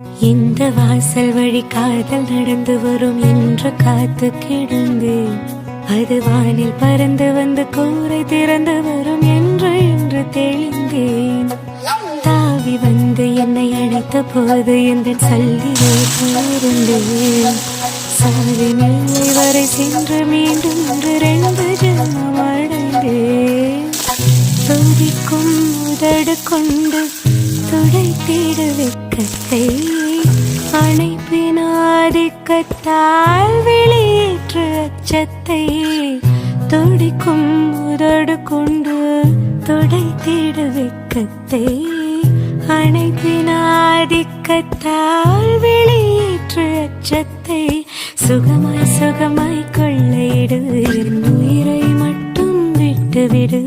இந்த வாசல் வழி காதல் நடந்து வரும் என்று காத்து கிடந்தேன். அது வானில் பறந்து வந்து கூரை திறந்து வரும் என்று தெளிந்தேன். தாவி வந்து என்னை அழைத்த போது எந்த சல்லிலே கூர்ந்தேன். சாதி நிலை வரை சென்று மீண்டும் 2 ஜென்மம் அடைந்தேன். துடிக்கும் உதடு கொண்டு துடைத்திட வெட்கத்தை அணைப்பின் ஆதிக்கத்தால் வெளியேற்று அச்சத்தை. துடிக்கும் உதடு கொண்டு துடைத்திட வெட்கத்தை அணைப்பின் ஆதிக்கத்தால் வெளியேற்று அச்சத்தை. சுகமாய் சுகமாய் கொள்ளையிடு, என் உயிரை மட்டும் விட்டுவிடு.